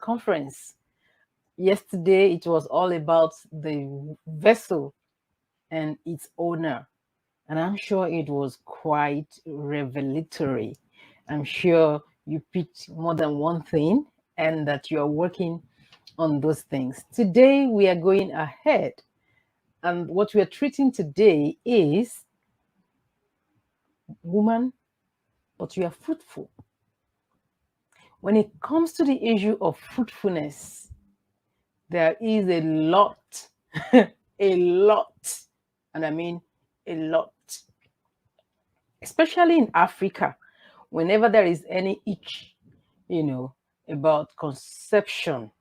conference. Yesterday, it was all about the vessel and its owner. And I'm sure it was quite revelatory. I'm sure you picked more than one thing and that you are working on those things. Today, we are going ahead. And what we are treating today is woman, but you are fruitful. When it comes to the issue of fruitfulness, there is a lot, a lot, and I mean a lot, especially in Africa, whenever there is any itch, about conception,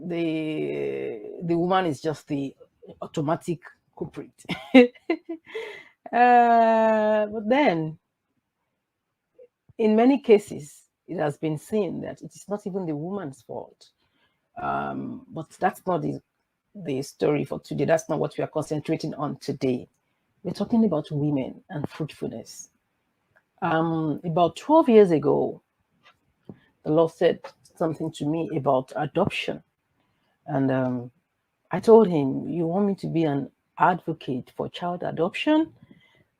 the woman is just the automatic culprit. But then, in many cases, it has been seen that it is not even the woman's fault. But that's not the story for today. That's not what we are concentrating on today. We're talking about women and fruitfulness. About 12 years ago, the Lord said something to me about adoption. And I told him, you want me to be an advocate for child adoption?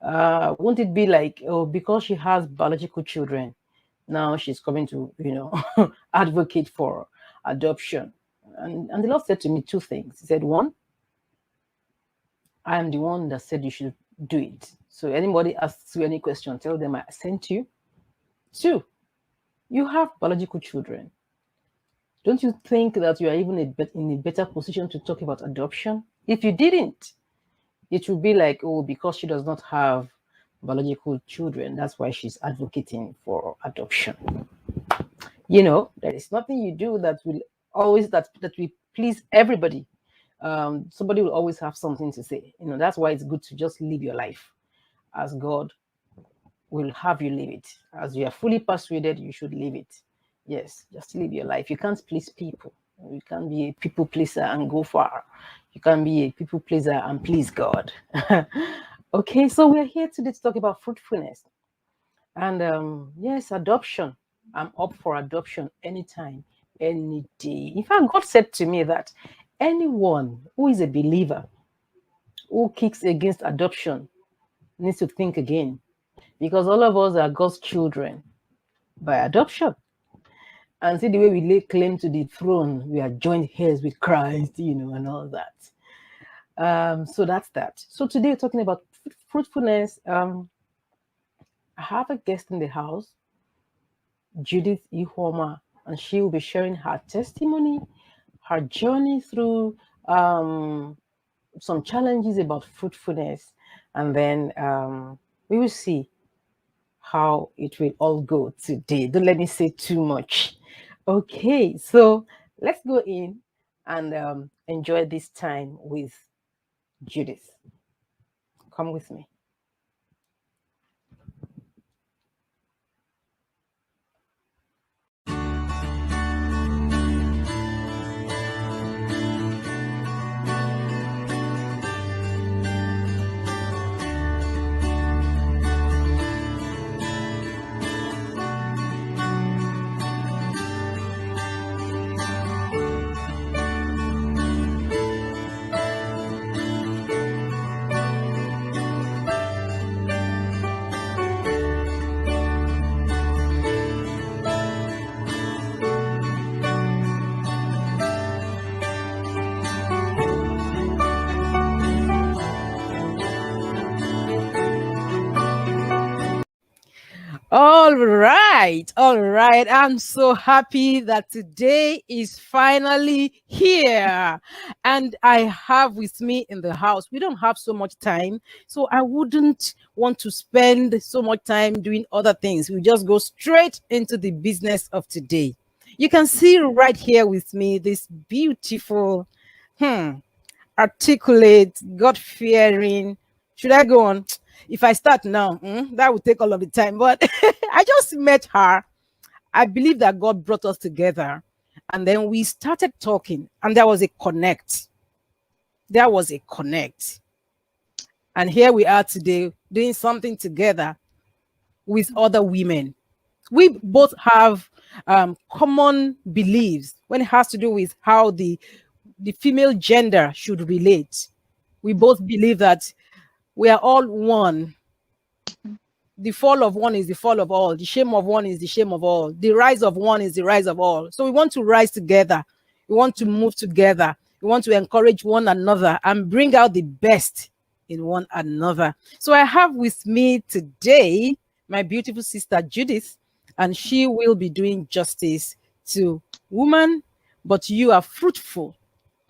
Won't it be like, oh, because she has biological children, now she's coming to, advocate for adoption? And the Lord said to me two things. He said, one, I am the one that said you should do it. So anybody asks you any question, tell them I sent you. Two, you have biological children. Don't you think that you are even in a better position to talk about adoption? If you didn't, it would be like, oh, because she does not have biological children, that's why she's advocating for adoption. There is nothing you do that will always that will please everybody. Somebody will always have something to say. That's why it's good to just live your life as God will have you live it. As you are fully persuaded, you should live it. Yes, just live your life. You can't please people. You can't be a people pleaser and go far. You can't be a people pleaser and please God. Okay, so we're here today to talk about fruitfulness. And yes, adoption. I'm up for adoption anytime, any day. In fact, God said to me that anyone who is a believer who kicks against adoption needs to think again, because all of us are God's children by adoption. And see the way we lay claim to the throne, we are joined heirs with Christ, and all that. So that's that. So today we're talking about fruitfulness. I have a guest in the house, Judith Ihuoma, and she will be sharing her testimony, her journey through some challenges about fruitfulness, and then we will see how it will all go today. Don't let me say too much. Okay, so let's go in and enjoy this time with Judith. Come with me. All right. I'm so happy that today is finally here. And I have with me in the house, we don't have so much time, so I wouldn't want to spend so much time doing other things. We just go straight into the business of today. You can see right here with me this beautiful, articulate, God-fearing. Should I go on? If I start now, that would take all of the time. But I just met her. I believe that God brought us together. And then we started talking. And there was a connect. And here we are today doing something together with other women. We both have common beliefs when it has to do with how the female gender should relate. We both believe that we are all one. The fall of one is the fall of all. The shame of one is the shame of all. The rise of one is the rise of all. So we want to rise together. We want to move together. We want to encourage one another and bring out the best in one another. So I have with me today my beautiful sister Judith, and she will be doing justice to woman, but you are fruitful.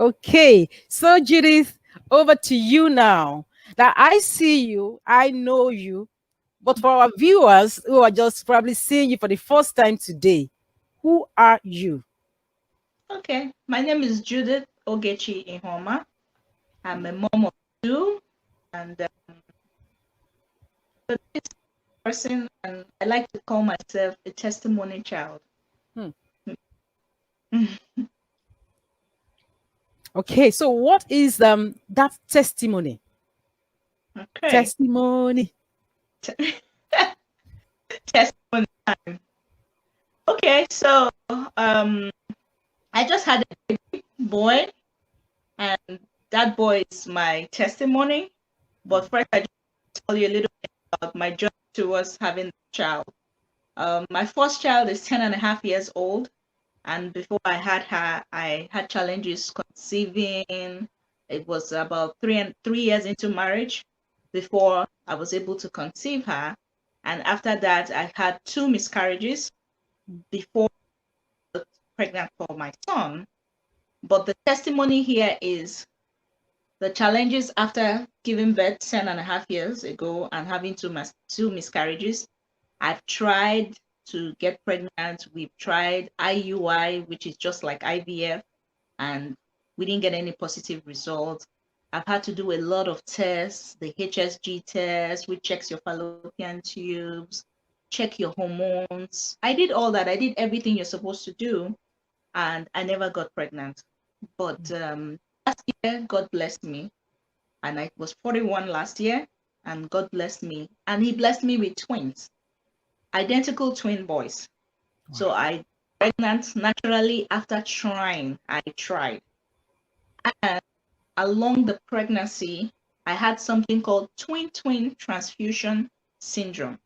Okay, so Judith, over to you now. That I see you, I know you, but for our viewers who are just probably seeing you for the first time today, who are you? Okay, my name is Judith Ogechi Ihuoma. I'm a mom of two, and this person, and I like to call myself a testimony child. Hmm. Okay, so what is that testimony? Okay. Testimony. Testimony time. Okay, so I just had a baby boy, and that boy is my testimony. But first, I just tell you a little bit about my journey towards having a child. My first child is 10 and a half years old. And before I had her, I had challenges conceiving. It was about 3 years into marriage before I was able to conceive her. And after that, I had 2 miscarriages before I was pregnant for my son. But the testimony here is the challenges after giving birth 10 and a half years ago and having 2 miscarriages. I've tried to get pregnant. We've tried IUI, which is just like IVF, and we didn't get any positive results. I've had to do a lot of tests, the HSG test, which checks your fallopian tubes, check your hormones. I did all that. I did everything you're supposed to do, and I never got pregnant. But last year, God blessed me, and I was 41 last year, and God blessed me, and He blessed me with twins, identical twin boys. Wow. So I pregnant naturally after trying. I tried. And along the pregnancy, I had something called twin transfusion syndrome.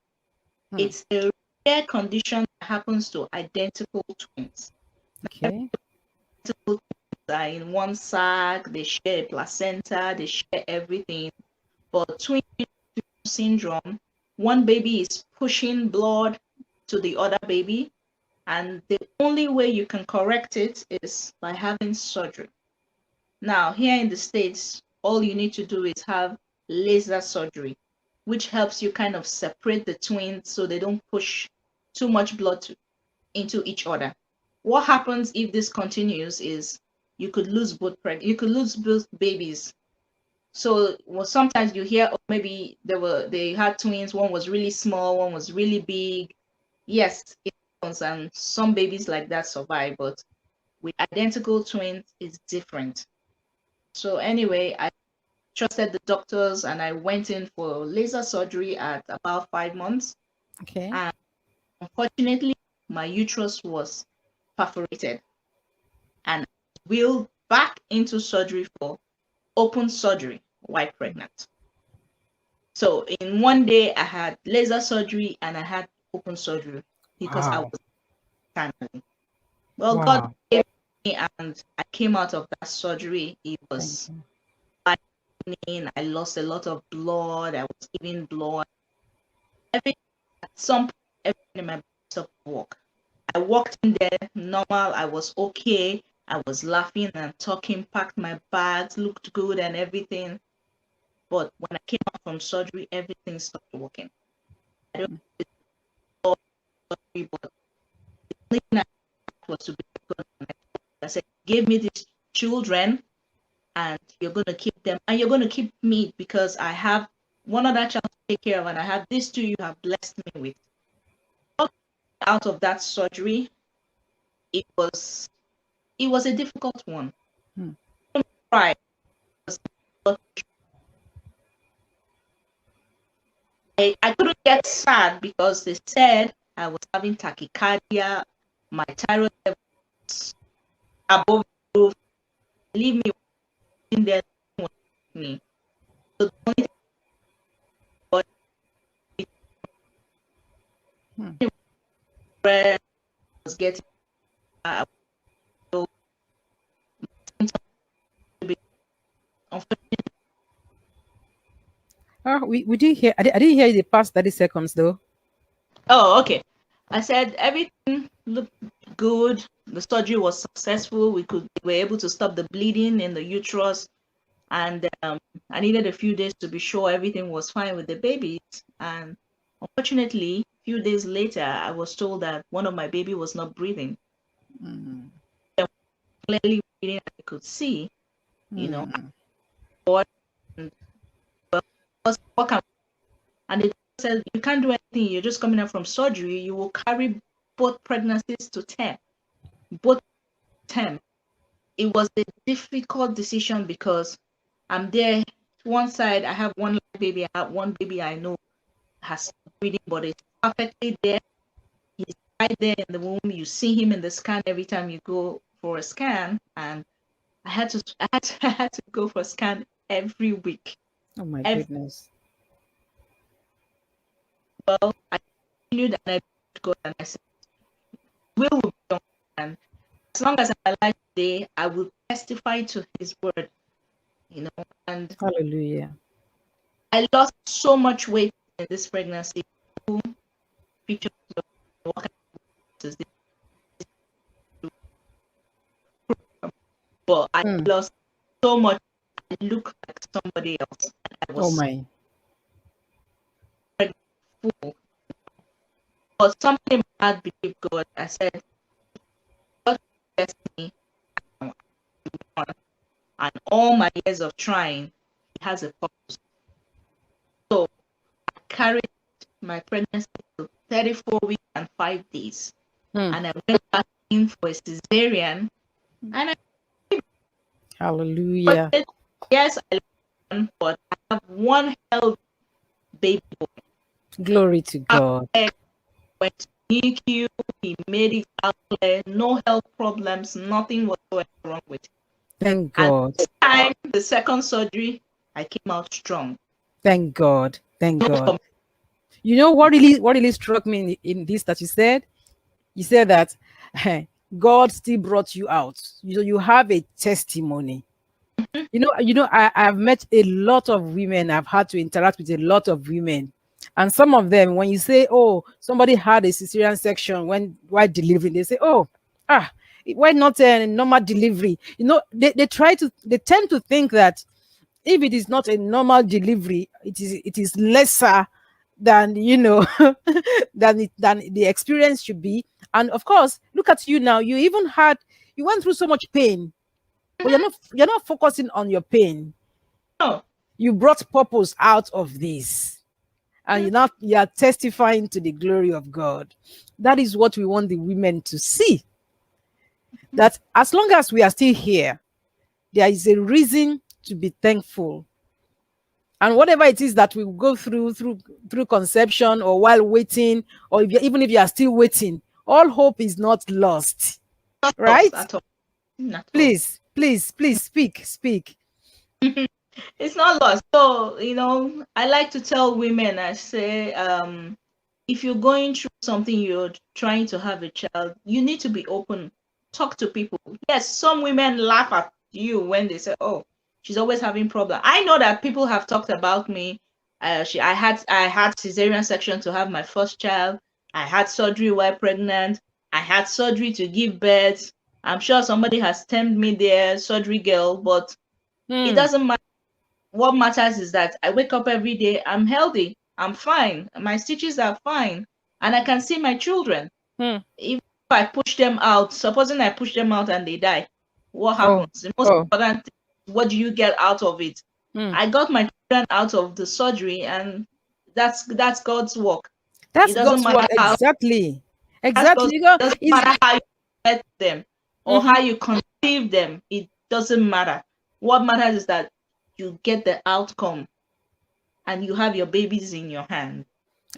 It's a rare condition that happens to identical twins. Okay. Identical twins are in one sac, they share a placenta, they share everything. But twin syndrome, one baby is pushing blood to the other baby, and the only way you can correct it is by having surgery. Now, here in the States, all you need to do is have laser surgery, which helps you kind of separate the twins so they don't push too much blood into each other. What happens if this continues is you could lose both babies. So sometimes you hear, oh, maybe they had twins, one was really small, one was really big. Yes, it happens, and some babies like that survive, but with identical twins, it's different. So anyway, I trusted the doctors and I went in for laser surgery at about 5 months. Okay. And unfortunately, my uterus was perforated and wheeled back into surgery for open surgery while pregnant. So in one day, I had laser surgery and I had open surgery because I was timely. Well, Wow. God gave me, and I came out of that surgery. It was lightning. I lost a lot of blood. I was giving blood. At some point, everything in my body stopped work. I walked in there normal. I was okay. I was laughing and talking, packed my bags, looked good and everything. But when I came out from surgery, everything stopped working. I don't know surgery, but the only thing I was to be good. I said, give me these children and you're going to keep them and you're going to keep me because I have one other child to take care of and I have these 2 you have blessed me with. Out of that surgery, it was a difficult one. Right. I couldn't get sad because they said I was having tachycardia. my thyroid levels above the roof. Leave me in there with me. So the only thing I was getting We didn't hear. I didn't hear the past 30 seconds though. Oh, okay. I said everything looked good. The surgery was successful. We were able to stop the bleeding in the uterus, and I needed a few days to be sure everything was fine with the babies. And unfortunately, a few days later, I was told that one of my baby was not breathing. Clearly breathing, I could see, you know, and it said you can't do anything. You're just coming out from surgery. You will carry both pregnancies to term. Both term. It was a difficult decision because I'm there. One side, I have one baby. I have one baby I know has breathing, but it's perfectly there. He's right there in the womb. You see him in the scan every time you go for a scan, and I had to go for a scan every week. Oh my goodness. Well, I continued and I God and I said, will be done. And as long as I'm alive today, I will testify to his word. You know, and hallelujah. I lost so much weight in this pregnancy. Pictures of what kind of but I lost so much. I look like somebody else. I was full. But something I believe God. I said, God bless me, and all my years of trying, He has a purpose. So I carried my pregnancy to 34 weeks and 5 days, and I went back in for a cesarean, and I hallelujah. Yes, I learned, but I have one healthy baby boy. Glory to God. Went to NICU, he made it out clear, no health problems, nothing whatsoever wrong with him. Thank God. And this time, the second surgery, I came out strong. Thank God. Thank God. You know what really struck me in this that you said? You said that God still brought you out. You have a testimony. I've met a lot of women. I've had to interact with a lot of women. And some of them, when you say, oh, somebody had a cesarean section while delivering, they say, oh, why not a normal delivery? They tend to think that if it is not a normal delivery, it is lesser than than the experience should be. And of course, look at you now. You went through so much pain, but you're not focusing on your pain. No. You brought purpose out of this, and you are testifying to the glory of God. That is what we want the women to see. That as long as we are still here, there is a reason to be thankful. And whatever it is that we go through conception or while waiting, or even if you are still waiting, all hope is not lost. Not right? Lost at all. Not please speak. It's not lost. So, I like to tell women, I say, if you're going through something, you're trying to have a child, you need to be open. Talk to people. Yes, some women laugh at you when they say, oh, she's always having problems. I know that people have talked about me. I had cesarean section to have my first child. I had surgery while pregnant. I had surgery to give birth. I'm sure somebody has termed me their surgery girl, but it doesn't matter. What matters is that I wake up every day, I'm healthy, I'm fine, my stitches are fine, and I can see my children. If I push them out, supposing I push them out and they die, what happens? The most important thing, what do you get out of it? I got my children out of the surgery, and that's God's work. That's God's work. Exactly. It doesn't matter how you get them or how you conceive them. It doesn't matter. What matters is that you get the outcome and you have your babies in your hand.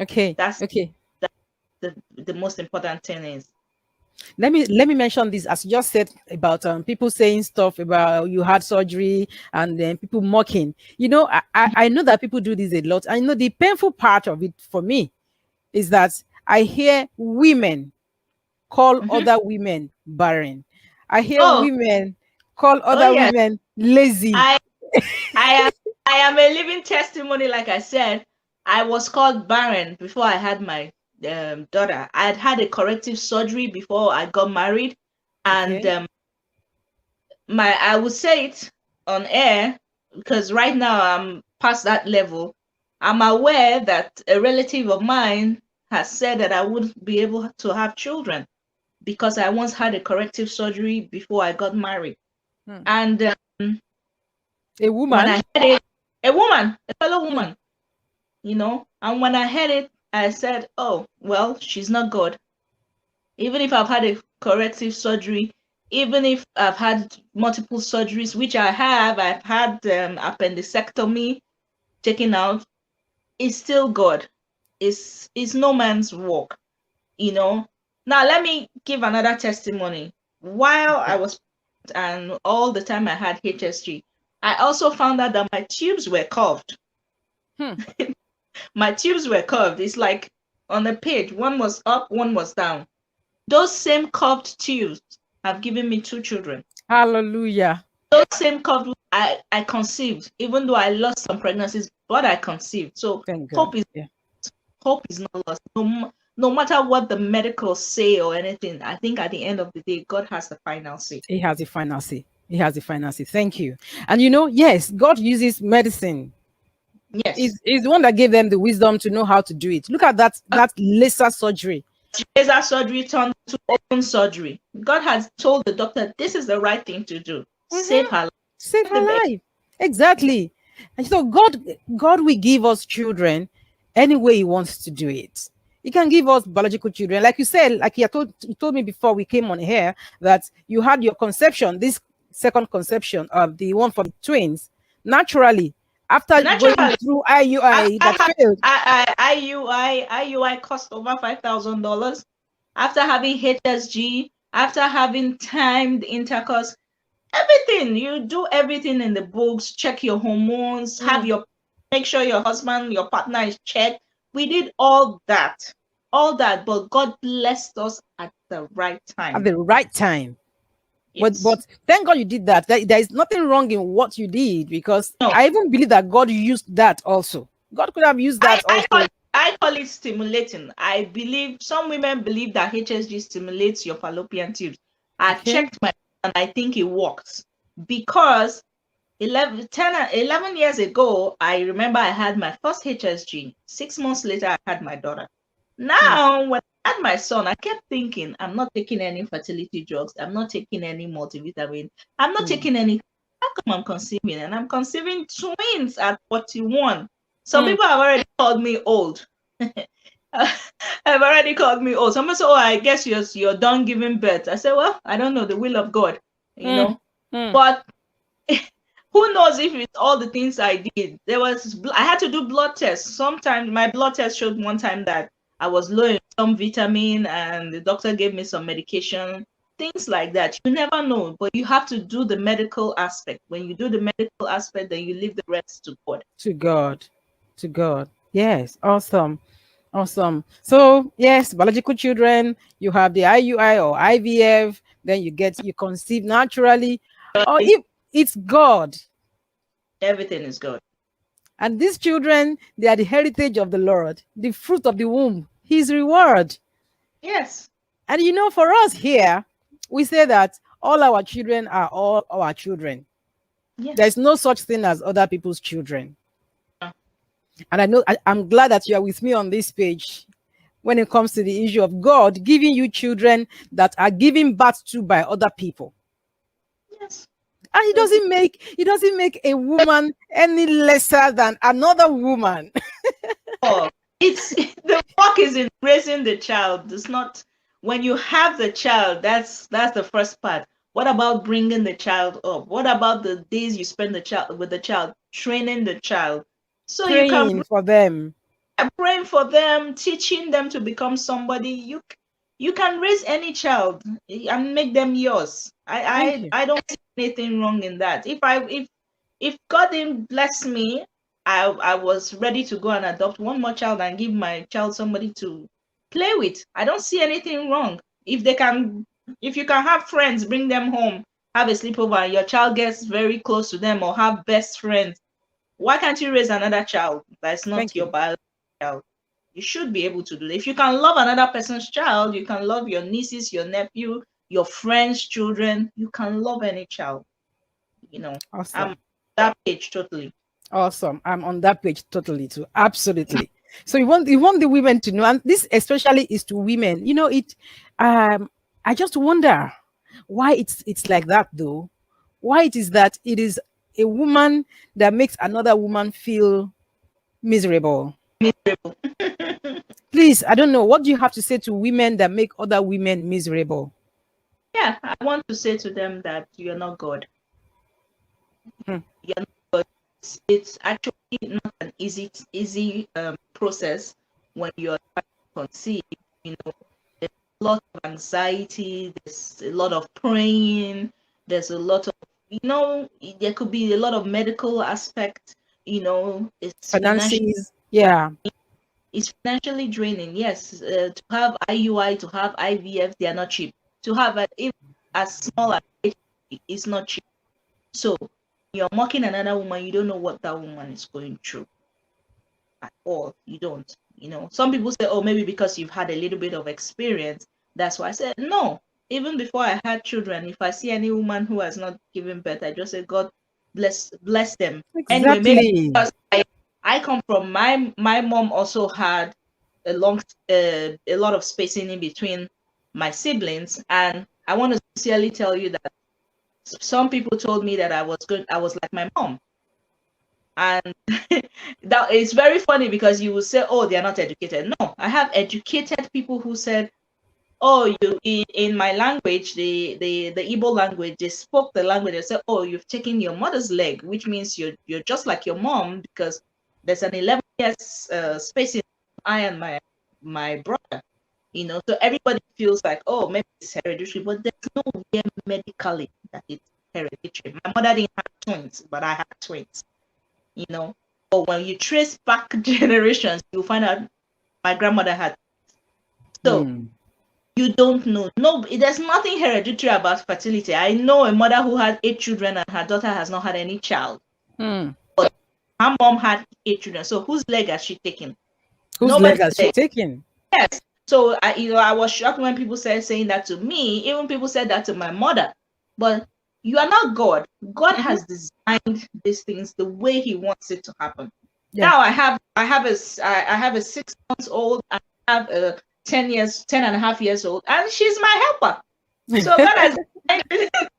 Okay. That's the most important thing is. Let me mention this, as you just said about people saying stuff about you had surgery and then people mocking. You know, I know that people do this a lot. I know the painful part of it for me is that I hear women call other women barren. I hear Oh, women call oh other yes. women lazy. I I am I am a living testimony. Like I said, I was called barren before I had my daughter. I had had a corrective surgery before I got married, and Okay. I would say it on air because right now I'm past that level. I'm aware that a relative of mine has said that I wouldn't be able to have children because I once had a corrective surgery before I got married. Hmm. And A when I woman. had it, a woman, a fellow Hmm. woman, and when I heard it, I said, oh, well, she's not God. Even if I've had a corrective surgery, even if I've had multiple surgeries, which I've had appendectomy taken out, it's still God. It's no man's work, you know. Now let me give another testimony. While I was and all the time I had HSG, I also found out that my tubes were curved. Hmm. My tubes were curved. It's like on the page, one was up, one was down. Those same curved tubes have given me 2 children. Hallelujah. Those same curved, I conceived, even though I lost some pregnancies, but I conceived. So Thank God. hope is Yeah. hope is not lost. No matter what the medical say or anything, I think at the end of the day, God has the final say. He has the final say. He has the final say. Thank you. And you know, yes, God uses medicine. Yes. Is the one that gave them the wisdom to know how to do it. Look at that laser surgery. Laser surgery turned to open surgery. God has told the doctor this is the right thing to do. Save her life. Save The her baby. life. Exactly. And so God will give us children any way He wants to do it. He can give us biological children, like you said, like you told me before we came on here that you had your conception, this second conception of the one for the twins, naturally after going Naturally, through IUI after that failed. IUI cost over $5,000. After having HSG, after having timed intercourse, everything you do, everything in the books. Check your hormones, Mm, make sure your husband, your partner is checked. We did all that, but God blessed us at the right at time. the right time. Yes. But thank God you did that. There is nothing wrong in what you did, because No, I even believe that God used that also. God could have used that also. I call it stimulating. I believe some women believe that HSG stimulates your fallopian tubes. I Okay. checked my and I think it works because 11 years ago, I remember I had my first HSG. 6 months later, I had my daughter. Hmm. Now, when I had my son, I kept thinking, I'm not taking any fertility drugs. I'm not taking any multivitamin. I'm not Hmm. taking any. How come I'm conceiving? And I'm conceiving twins at 41. Some Hmm. people have already called me old. Have already called me old. Someone said, "Oh, I guess you're done giving birth." I said, "Well, I don't know the will of God, you Hmm. know." Hmm. But who knows if it's all the things I did? I had to do blood tests. Sometimes my blood test showed one time that I was low in some vitamin, and the doctor gave me some medication. Things like that. You never know, but you have to do the medical aspect. When you do the medical aspect, then you leave the rest to God. To God. To God. Yes. Awesome. Awesome. So yes, biological children, you have the IUI or IVF, then you conceive naturally, or if it's God. Everything is God. And these children, they are the heritage of the Lord, the fruit of the womb, His reward. Yes. And you know, for us here, we say that all our children are all our children. There's Yes. no such thing as other people's children. And I'm glad that you are with me on this page when it comes to the issue of God giving you children that are given birth to by other people. Yes. And he doesn't make a woman any lesser than another woman. Oh, it's the work is in raising the child. It's not when you have the child. That's the first part. What about bringing the child up? What about the days you spend with the child, training the child, so you can Praying for them. praying for them, teaching them to become somebody. you can raise any child and make them yours. I don't see anything wrong in that. If God didn't bless me, I was ready to go and adopt one more child and give my child somebody to play with. I don't see anything wrong. If you can have friends, bring them home, have a sleepover, and your child gets very close to them, or have best friends, why can't you raise another child that's not your biological child? You should be able to do that. If you can love another person's child, you can love your nieces, your nephew, your friends' children. You can love any child. Awesome. I'm on that page totally. Awesome. I'm on that page totally too. Absolutely. So you want the women to know, and this especially is to women. I just wonder why it's like that though. Why it is that it is a woman that makes another woman feel miserable. Please, I don't know. What do you have to say to women that make other women miserable? Yeah, I want to say to them that you're not God. You're not God. It's actually not an easy process when you're trying to conceive. There's a lot of anxiety. There's a lot of praying. There's a lot of, there could be a lot of medical aspect. It's finances. Yeah. It's financially draining. Yes, to have IUI, to have IVF, they are not cheap. To have as small as it's not cheap. So you're mocking another woman, you don't know what that woman is going through at all. You don't. Some people say, oh, maybe because you've had a little bit of experience. That's why I said no. Even before I had children, if I see any woman who has not given birth, I just say, God bless them. Exactly. Anyway, maybe because I come from my mom also had a lot of spacing in between my siblings, and I want to sincerely tell you that some people told me that I was like my mom, and that is very funny because you will say, oh, they are not educated. No, I have educated people who said, oh, you in my language, the Igbo language, they spoke the language. They said, oh, you've taken your mother's leg, which means you're just like your mom, because there's an 11 years spacing I and my brother. So everybody feels like, oh, maybe it's hereditary, but there's no way medically that it's hereditary. My mother didn't have twins, but I had twins. But when you trace back generations, you'll find out my grandmother had. So you don't know. No, there's nothing hereditary about fertility. I know a mother who had 8 children and her daughter has not had any child. But her mom had 8 children. So whose leg has she taken? Whose leg has she taken? Yes. So I was shocked when people started saying that to me. Even people said that to my mother. But you are not God. God has designed these things the way He wants it to happen. Yeah. Now I have a 6 months old. I have a 10 and a half years old, and she's my helper. So God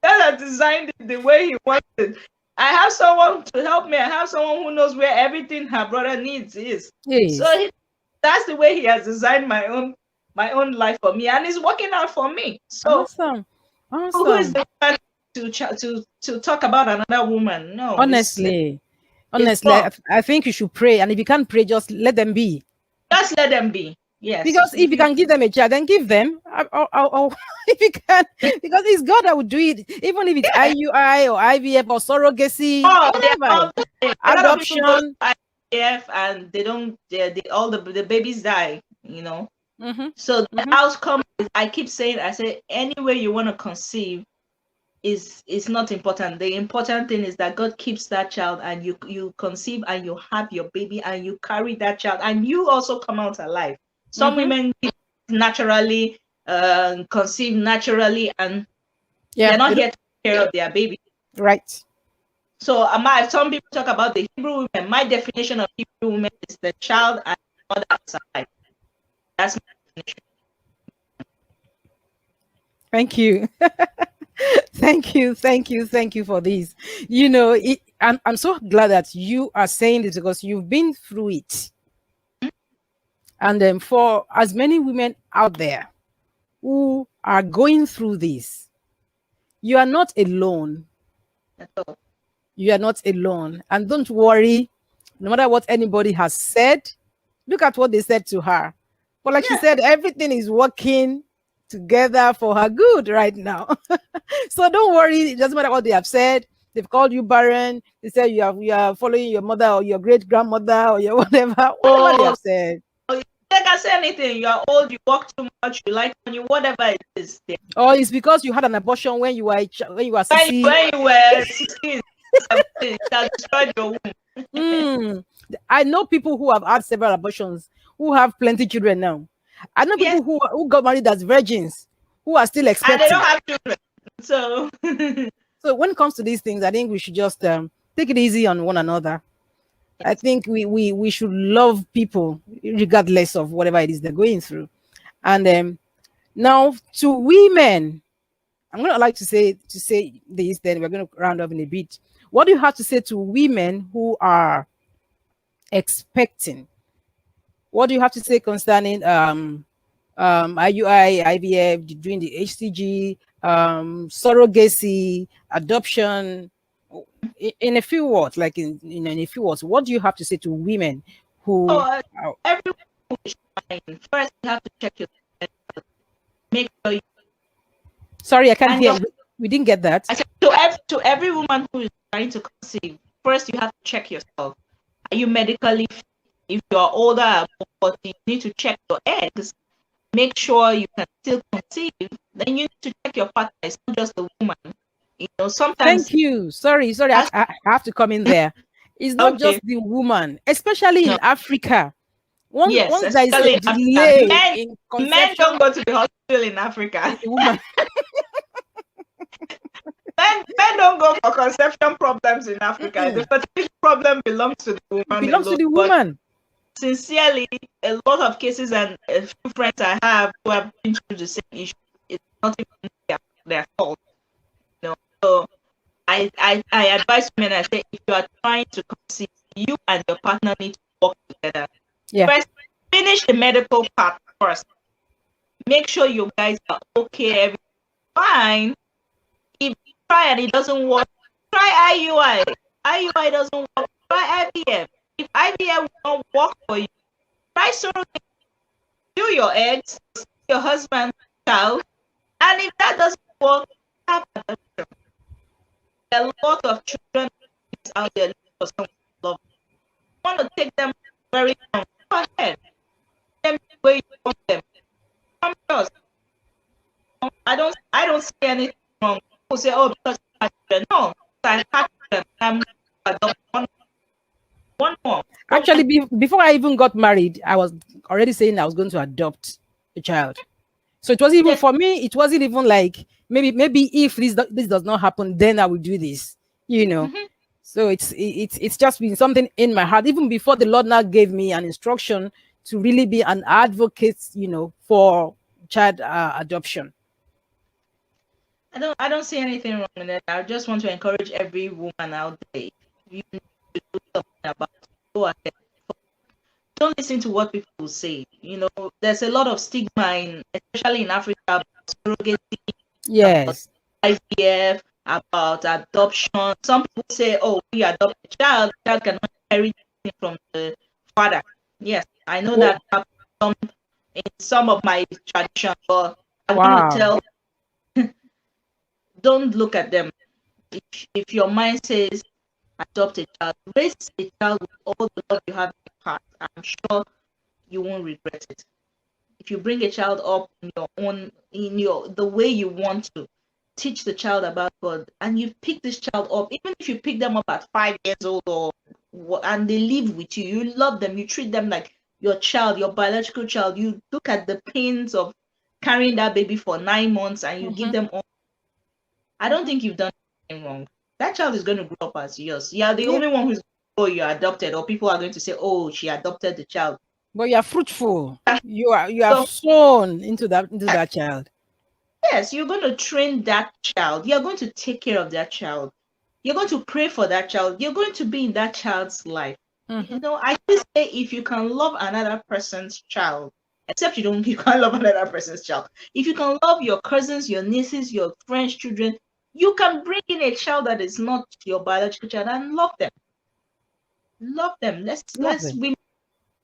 has designed it the way He wants it. I have someone to help me. I have someone who knows where everything her brother needs is. Yes. So that's the way He has designed my own life for me, and it's working out for me. So awesome. Who is the one to talk about another woman? No. Honestly, I think you should pray, and if you can't pray, just let them be. Just let them be. Yes. Because if you can give them a child, then give them. If you can, because it's God that would do it, even if it's IUI or IVF or surrogacy, adoption. IVF, and they don't. All the babies die. So the outcome is, I keep saying, I say, any way you want to conceive is not important. The important thing is that God keeps that child, and you conceive and you have your baby and you carry that child, and you also come out alive. Some women naturally conceive naturally, and they're not here to take care of their baby. Right. So some people talk about the Hebrew women. My definition of Hebrew women is the child and the mother outside. That's my definition. Thank you. Thank you for this. I'm so glad that you are saying this, because you've been through it. And for as many women out there who are going through this, you are not alone. You are not alone. And don't worry, no matter what anybody has said, look at what they said to her. But like she said, everything is working together for her good right now. So don't worry. It doesn't matter what they have said. They've called you barren. They said you are following your mother or your great grandmother or your whatever they have said. They can say anything. You are old. You work too much. You like money. Whatever it is. Or it's because you had an abortion when you were 16. When you were 16, 17, that destroyed your womb. I know people who have had several abortions who have plenty children now. I know people who got married as virgins who are still expecting. And they don't have children. So so when it comes to these things, I think we should just take it easy on one another. I think we should love people regardless of whatever it is they're going through. And now to women, I'm going to like to say this, then we're going to round up in a bit. What do you have to say to women who are expecting? What do you have to say concerning IUI, IVF, doing the HCG, surrogacy, adoption? In a few words, like in a few words, what do you have to say to women who? Everyone who is trying, first you have to check your. Make sure you. Sorry, I can't hear. We didn't get that. I said to every woman who is trying to conceive, first you have to check yourself. Are you medically fit? If you're older, but you need to check your eggs, make sure you can still conceive. Then you need to check your partner. It's not just the woman. You know, sometimes. Thank you. Sorry. I have to come in there. It's not just the woman, especially in Africa. Once there is a delay in conception, men don't go to the hospital in Africa. Woman. Men don't go for conception problems in Africa. The fertility problem belongs to the woman. Belongs to the woman. Sincerely, a lot of cases and a few friends I have who have been through the same issue, it's not even their fault. You know, so I advise women. I say, if you are trying to conceive, you and your partner need to work together. Yeah. First, finish the medical part first. Make sure you guys are okay. Everything fine. If you try and it doesn't work, try IUI. IUI doesn't work. Try IVF. If IVF will not work for you, try surrogate. Do your eggs, your husband's child, and if that doesn't work, have adoption. There are a lot of children out there looking for someone to love. You want to take them very young, go ahead. Them where you want them. Come first. I don't see anything wrong. People say, oh, because I had children. No, I had children. I'm adopting one more. Actually, before I even got married, I was already saying I was going to adopt a child. So it wasn't even for me. It wasn't even like maybe if this does not happen, then I will do this. You know. So it's just been something in my heart, even before the Lord now gave me an instruction to really be an advocate, you know, for child adoption. I don't see anything wrong with it. I just want to encourage every woman out there. You need to do something about it. Go ahead. Don't listen to what people say. You know, there's a lot of stigma especially in Africa, about surrogacy, yes, about IVF, about adoption. Some people say, "Oh, we adopt a child cannot inherit anything from the father." Yes, I know that happens in some of my traditions, but I want to tell. Don't look at them. If your mind says adopt a child, raise a child with all the love you have in your heart, I'm sure you won't regret it. If you bring a child up in your own, the way you want to, teach the child about God, and you pick this child up, even if you pick them up at 5 years old and they live with you, you love them, you treat them like your child, your biological child. You look at the pains of carrying that baby for 9 months and you give them all. I don't think you've done anything wrong. That child is going to grow up as yours. Yeah, the only one who's you're adopted, or people are going to say, oh, she adopted the child. But you are fruitful. You are sown into that child. Yes, you're going to train that child. You're going to take care of that child. You're going to pray for that child. You're going to be in that child's life. You know, I just say, if you can love another person's child, except you can't love another person's child. If you can love your cousins, your nieces, your friends' children, you can bring in a child that is not your biological child and love them. Love them. Let's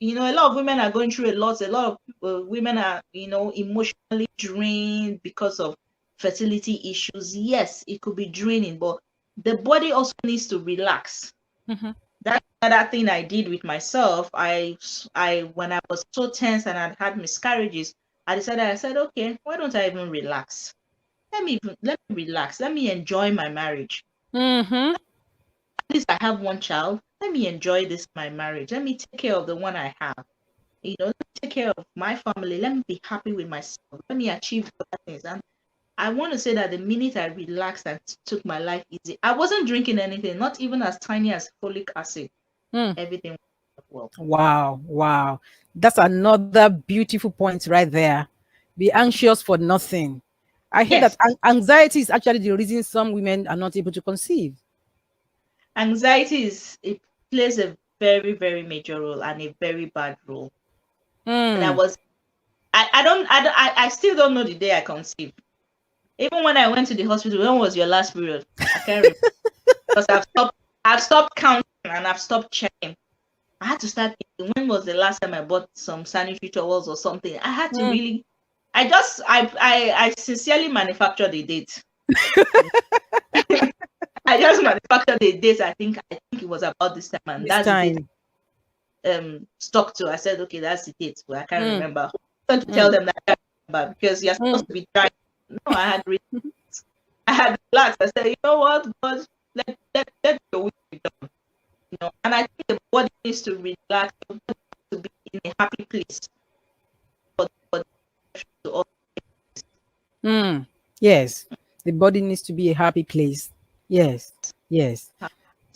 you know, a lot of women are going through a lot. A lot of women are, you know, emotionally drained because of fertility issues. Yes, it could be draining, but the body also needs to relax. That's another thing I did with myself. I when I was so tense and I'd had miscarriages, I said, okay, why don't I even relax? Let me relax. Let me enjoy my marriage. Mm-hmm. At least I have one child. Let me enjoy this my marriage. Let me take care of the one I have. You know, let me take care of my family. Let me be happy with myself. Let me achieve other things. And I want to say that the minute I relaxed and took my life easy, I wasn't drinking anything, not even as tiny as folic acid. Everything went well. Wow, wow. That's another beautiful point right there. Be anxious for nothing. I hear that Yes, anxiety is actually the reason some women are not able to conceive. anxiety it plays a very, very major role and a very bad role. And I still don't know the day I conceived. Even when I went to the hospital, when was your last period? I can't remember because I've stopped counting and I've stopped checking. I had to start thinking, when was the last time I bought some sanitary towels or something? I had to really, I sincerely manufactured a date. I just manufactured a date. I think it was about this time, and This that's the date stuck to. I said, okay, that's the date, but I can't remember. I want to tell them that I can't remember because you're supposed to be trying. No, I had relaxed. I said, you know what, God, let your will be done. You know, and I think the body needs to relax, the body needs to be in a happy place. Yes, the body needs to be a happy place. Yes, yes.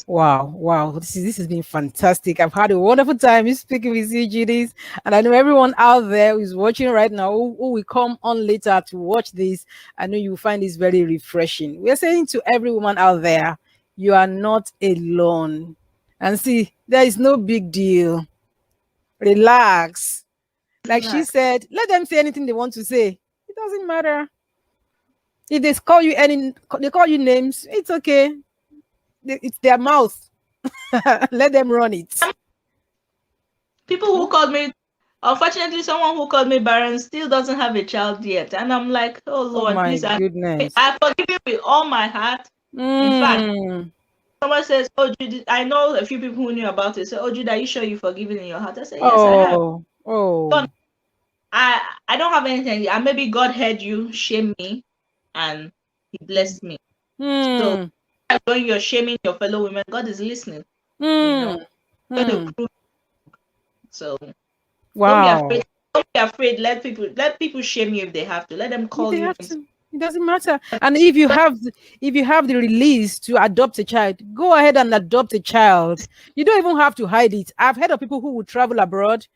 Wow, wow. This has been fantastic. I've had a wonderful time speaking with you, Judith. And I know everyone out there who is watching right now who will come on later to watch this. I know you will find this very refreshing. We're saying to every woman out there, you are not alone. And see, there is no big deal. Relax. Like she said, let them say anything they want to say. It doesn't matter. If they call you they call you names, it's okay. It's their mouth. Let them run it. People who called me, unfortunately, someone who called me barren still doesn't have a child yet. And I'm like, oh Lord, My please, goodness. I forgive you with all my heart. In fact, someone says, oh, Judith, I know a few people who knew about it. So, oh, Judith, are you sure you've forgiven in your heart? I said, yes, I have. Oh. I don't have anything. And maybe God heard you shame me and he blessed me. So when you're shaming your fellow women, God is listening. You know, so wow. Don't be afraid. Let people shame you if they have to. Let them call They you. have to. It doesn't matter. And if you have the release to adopt a child, go ahead and adopt a child. You don't even have to hide it. I've heard of people who would travel abroad,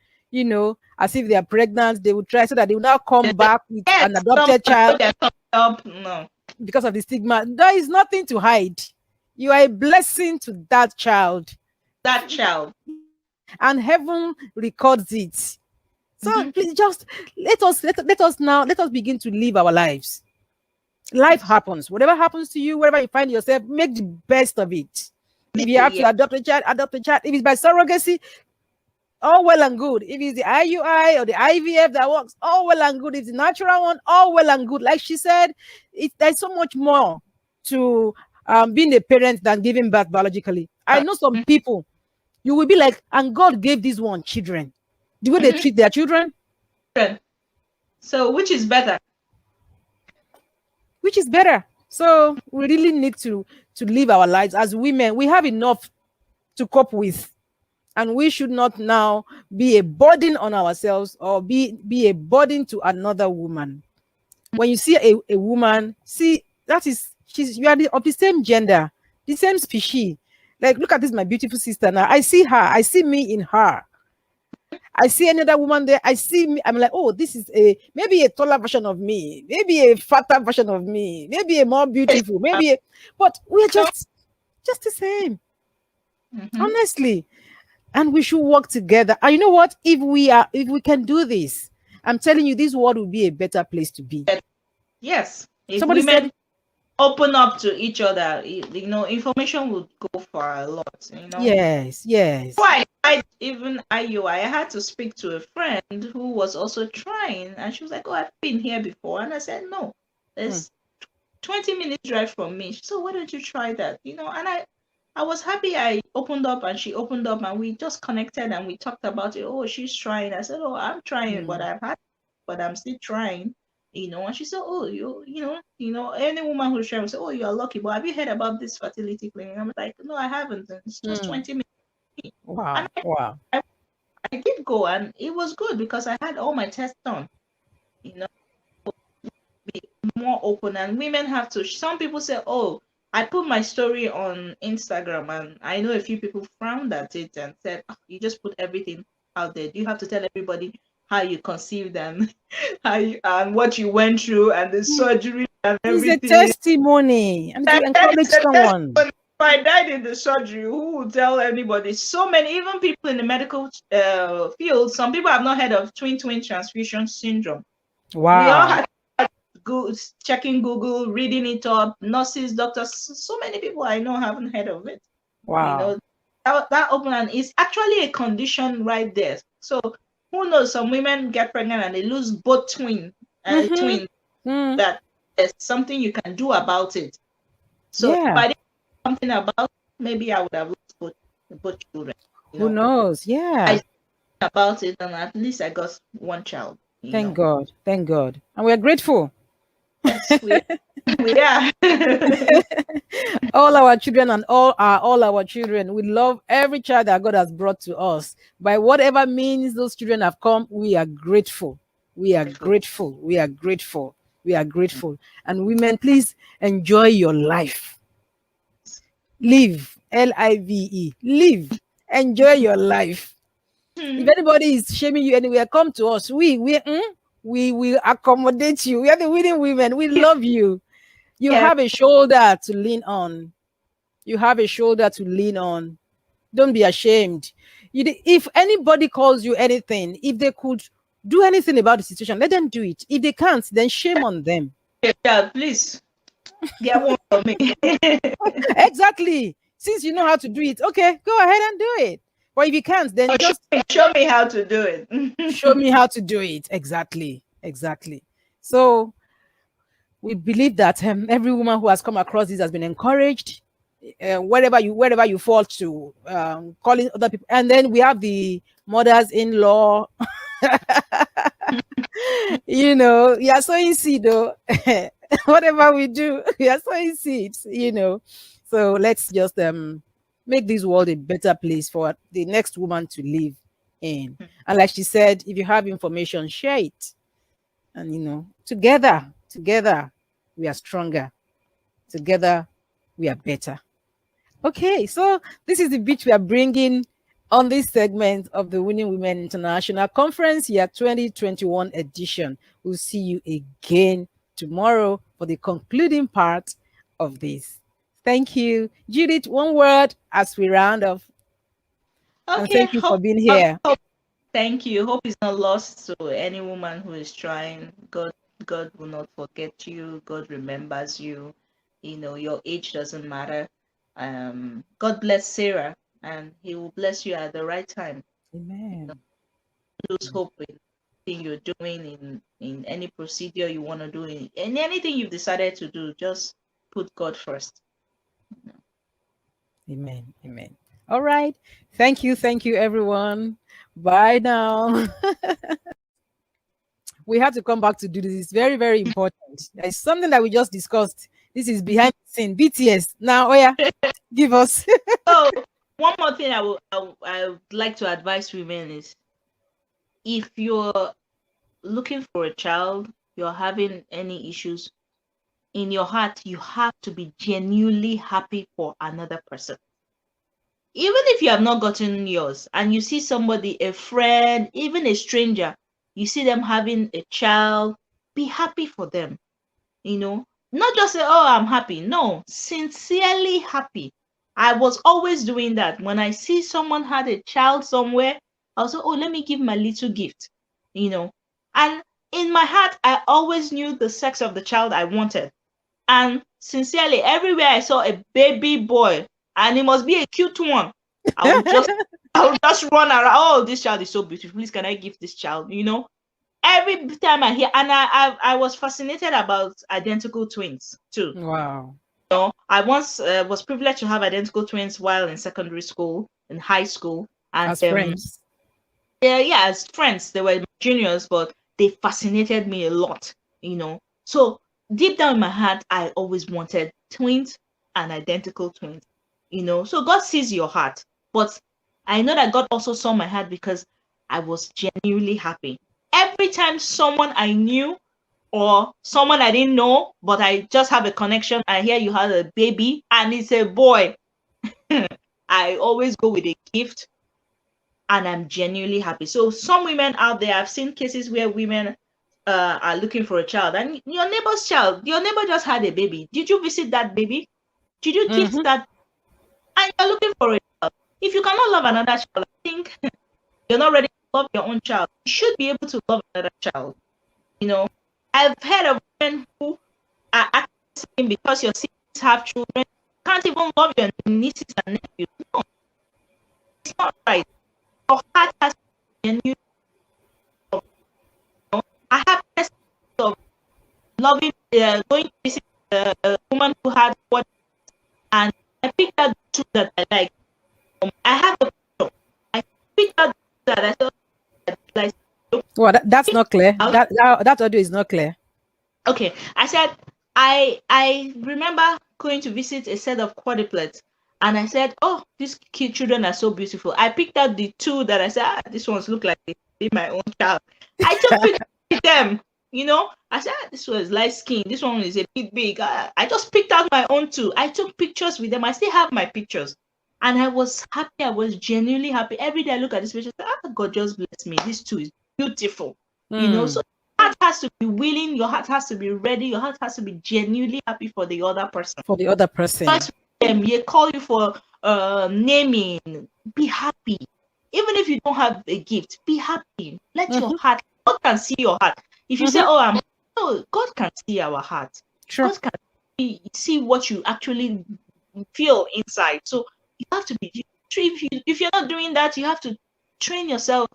as if they are pregnant, they would try so that they will now come back with an adopted child. No. Because of the stigma. There is nothing to hide. You are a blessing to that child. And heaven records it. So please just let us begin to live our lives. Life happens. Whatever happens to you, wherever you find yourself, make the best of it. If you have to adopt a child, adopt a child. If it's by surrogacy, all well and good. If it's the IUI or the IVF that works, all well and good. If it's the natural one, all well and good. Like she said, there's so much more to being a parent than giving birth biologically. I know some people, you will be like, and God gave this one children. The way they treat their children. So which is better? Which is better? So we really need to live our lives as women. We have enough to cope with. And we should not now be a burden on ourselves or be a burden to another woman. When you see a woman, see you are of the same gender, the same species. Like, look at this, my beautiful sister. Now I see her, I see me in her. I see another woman there. I see me. I'm like, oh, this is maybe a taller version of me, maybe a fatter version of me, maybe a more beautiful, but we're just the same. Honestly. And we should work together. And you know what? If we can do this, I'm telling you, this world will be a better place to be. Yes. If somebody women open up to each other, information will go for a lot. Yes. Why? even IUI, I had to speak to a friend who was also trying, and she was like, "Oh, I've been here before," and I said, "No, it's 20 minutes drive from me." She said, "Why don't you try that?" And I was happy. I opened up, and she opened up, and we just connected, and we talked about it. Oh, she's trying. I said, "Oh, I'm trying, but I'm still trying." And she said, "Oh, any woman who's trying will say, oh, you are lucky, but have you heard about this fertility clinic?" I'm like, "No, I haven't. And it's just 20 minutes." Wow. And Wow. I did go, and it was good because I had all my tests done. You know, be more open, and women have to. Some people say, "Oh, I put my story on Instagram," and I know a few people frowned at it and said, "Oh, you just put everything out there. Do you have to tell everybody how you conceived and and what you went through and the surgery and It's a everything?" testimony, and to And then encourage it's a someone. testimony. If I died in the surgery, who would tell anybody? So many, even people in the medical field, some people have not heard of twin transfusion syndrome. We all Wow. had go checking Google, reading it up. Nurses, doctors, so many people I know haven't heard of it. Wow. That open, and it's actually a condition right there. So who knows? Some women get pregnant and they lose both twins. That there's something you can do about it. So if I didn't do something about it, maybe I would have lost both children. Who knows? Yeah. I about it, and at least I got one child. Thank God. Thank God. And we're grateful. Yes, we are. All our children and all our children. We love every child that God has brought to us. By whatever means those children have come, we are grateful. We are grateful. We are grateful. We are grateful. And women, please enjoy your life. Live. Live. Live. Enjoy your life. If anybody is shaming you anywhere, come to us. We will accommodate you. We are the winning women. We love you. You have a shoulder to lean on. You have a shoulder to lean on. Don't be ashamed. If anybody calls you anything, if they could do anything about the situation, let them do it. If they can't, then shame on them. Yeah, please get one for me. Exactly. Since you know how to do it, okay, go ahead and do it. But if you can't, then just show me how to do it. show me how to do it. Exactly. Exactly. So we believe that every woman who has come across this has been encouraged. Wherever you fall to, calling other people, and then we have the mothers-in-law. We are sowing seed, though. Whatever we do, we are sowing seeds. So let's just make this world a better place for the next woman to live in. And like she said, if you have information, share it. And together we are stronger. Together we are better. Okay, so this is the bit we are bringing on this segment of the Winning Women International Conference year 2021 edition. We'll see you again tomorrow for the concluding part of this. Thank you. Judith, one word as we round off. Okay. And thank you for being here. Thank you. Hope is not lost to any woman who is trying. God will not forget you. God remembers you. Your age doesn't matter. God bless Sarah, and He will bless you at the right time. Amen. Lose hope in anything you're doing, in any procedure you want to do, in anything you've decided to do. Just put God first. Amen. Amen. All right. Thank you, everyone. Bye now. We have to come back to do this. It's very, very important. It's something that we just discussed. This is behind the scene. BTS. Now, give us. So, one more thing I would like to advise women is, if you're looking for a child, you're having any issues, in your heart, you have to be genuinely happy for another person. Even if you have not gotten yours, and you see somebody, a friend, even a stranger, you see them having a child, be happy for them. Not just say, oh, I'm happy. No, sincerely happy. I was always doing that. When I see someone had a child somewhere, I was like, oh, let me give my little gift. And in my heart, I always knew the sex of the child I wanted. And sincerely, everywhere I saw a baby boy, and it must be a cute one, I would just I'll just run around. Oh, this child is so beautiful. Please, can I give this child? Every time I hear, and I was fascinated about identical twins too. Wow. I once was privileged to have identical twins while in secondary school, in high school, and As friends. yeah, as friends. They were juniors, but they fascinated me a lot. So deep down in my heart, I always wanted twins and identical twins. So God sees your heart, but I know that God also saw my heart because I was genuinely happy. Every time someone I knew or someone I didn't know, but I just have a connection, I hear you had a baby and it's a boy, I always go with a gift and I'm genuinely happy. So some women out there, I've seen cases where women are looking for a child and your neighbor's child, your neighbor just had a baby. Did you visit that baby? Did you gift that? And you're looking for a child. If you cannot love another child, I think you're not ready to love your own child. You should be able to love another child. I've heard of women who are acting because your siblings have children. You can't even love your nieces and nephews. No, it's not right. Your heart has to be genuine. I have experience of loving, going to visit a woman who had what, and I picked out the two that I like. I have a picture. I picked out the two that I thought I like. Well, that's not clear. That audio is not clear. Okay, I said I remember going to visit a set of quadruplets, and I said, "Oh, these cute children are so beautiful." I picked out the two that I said, "This ones look like they be my own child." I took pictures with them. I said, "This one is light skin. This one is a bit big." I just picked out my own two. I took pictures with them. I still have my pictures, and I was happy. I was genuinely happy. Every day I look at this picture, God just bless me. This two is beautiful. So heart has to be willing, your heart has to be ready, your heart has to be genuinely happy for the other person. For the other person. First, they call you for naming, be happy. Even if you don't have a gift, be happy. Let your heart, God can see your heart. If you say, God can see our heart. Sure. God can see what you actually feel inside. So you have to be, if you're not doing that, you have to train yourself,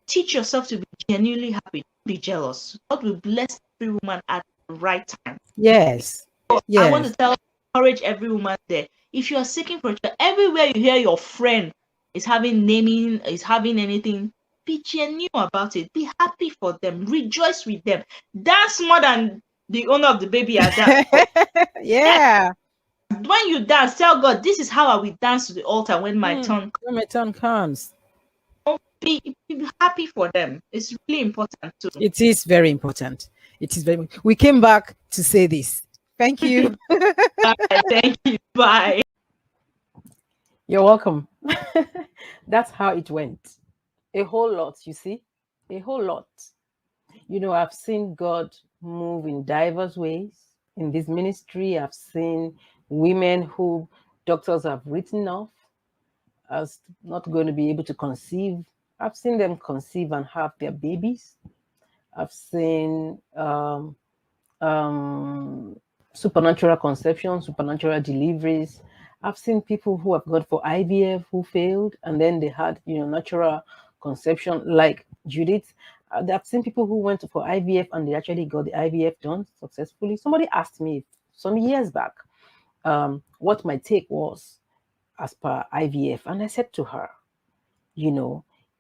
teach yourself to be genuinely happy. Don't be jealous. God will bless every woman at the right time. Yes. I want to encourage every woman there. If you are seeking for a child, everywhere you hear your friend is having naming, is having anything, be genuine about it. Be happy for them. Rejoice with them. Dance more than the owner of the baby has done. Yeah. When you dance, tell God, this is how I will dance to the altar when my turn comes. When my turn comes. Be happy for them. It's really important too. It is very important. It is very. We came back to say this. Thank you. Bye. Thank you. Bye. You're welcome. That's how it went. A whole lot, you see? A whole lot. I've seen God move in diverse ways in this ministry. I've seen women who doctors have written off as not going to be able to conceive. I've seen them conceive and have their babies. I've seen supernatural conception, supernatural deliveries. I've seen people who have gone for IVF who failed, and then they had, natural conception, like Judith. I've seen people who went for IVF and they actually got the IVF done successfully. Somebody asked me some years back what my take was as per IVF, and I said to her,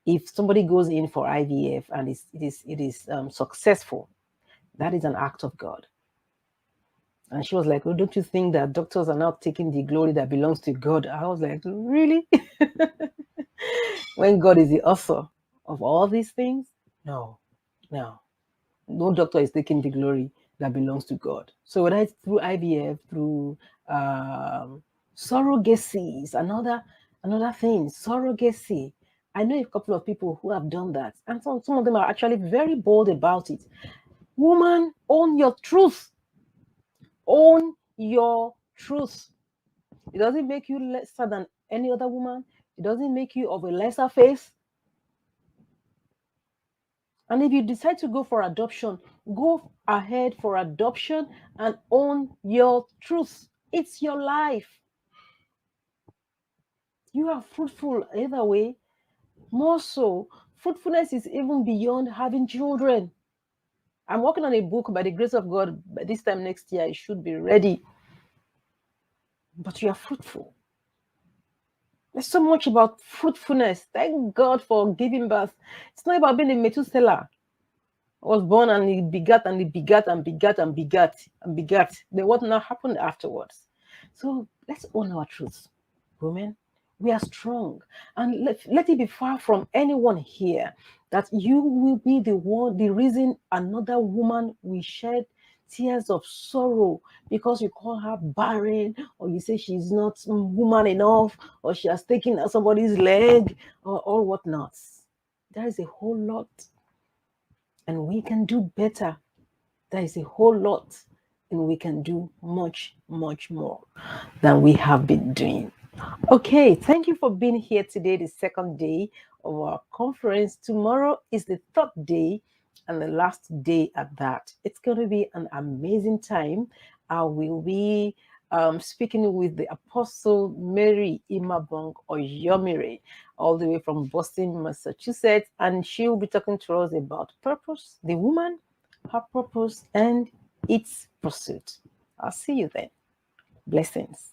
if somebody goes in for IVF and it is successful, that is an act of God. And she was like, "Oh, don't you think that doctors are not taking the glory that belongs to God?" I was like, "Really?" When God is the author of all these things? No. No doctor is taking the glory that belongs to God. So whether it's through IVF, through surrogacy, another thing, surrogacy. I know a couple of people who have done that, and some of them are actually very bold about it. Woman, own your truth. Own your truth. It doesn't make you lesser than any other woman. It doesn't make you of a lesser face. And if you decide to go for adoption, go ahead for adoption and own your truth. It's your life. You are fruitful either way. More so, fruitfulness is even beyond having children. I'm working on a book by the grace of God. By this time next year, it should be ready. But you are fruitful. There's so much about fruitfulness. Thank God for giving birth. It's not about being a Methuselah. I was born and he begat and he begat and begat and begat and begat. Then what now happened afterwards? So let's own our truths. Women, we are strong. And let it be far from anyone here that you will be the one, the reason another woman will shed tears of sorrow because you call her barren, or you say she's not woman enough, or she has taken somebody's leg, or whatnot. There is a whole lot, and we can do better. There is a whole lot, and we can do much, much more than we have been doing. Okay, thank you for being here today, the second day of our conference. Tomorrow is the third day and the last day at that. It's going to be an amazing time. I will be speaking with the Apostle Mary Imabong Oyomire, all the way from Boston, Massachusetts, and she will be talking to us about purpose, the woman, her purpose, and its pursuit. I'll see you then. Blessings.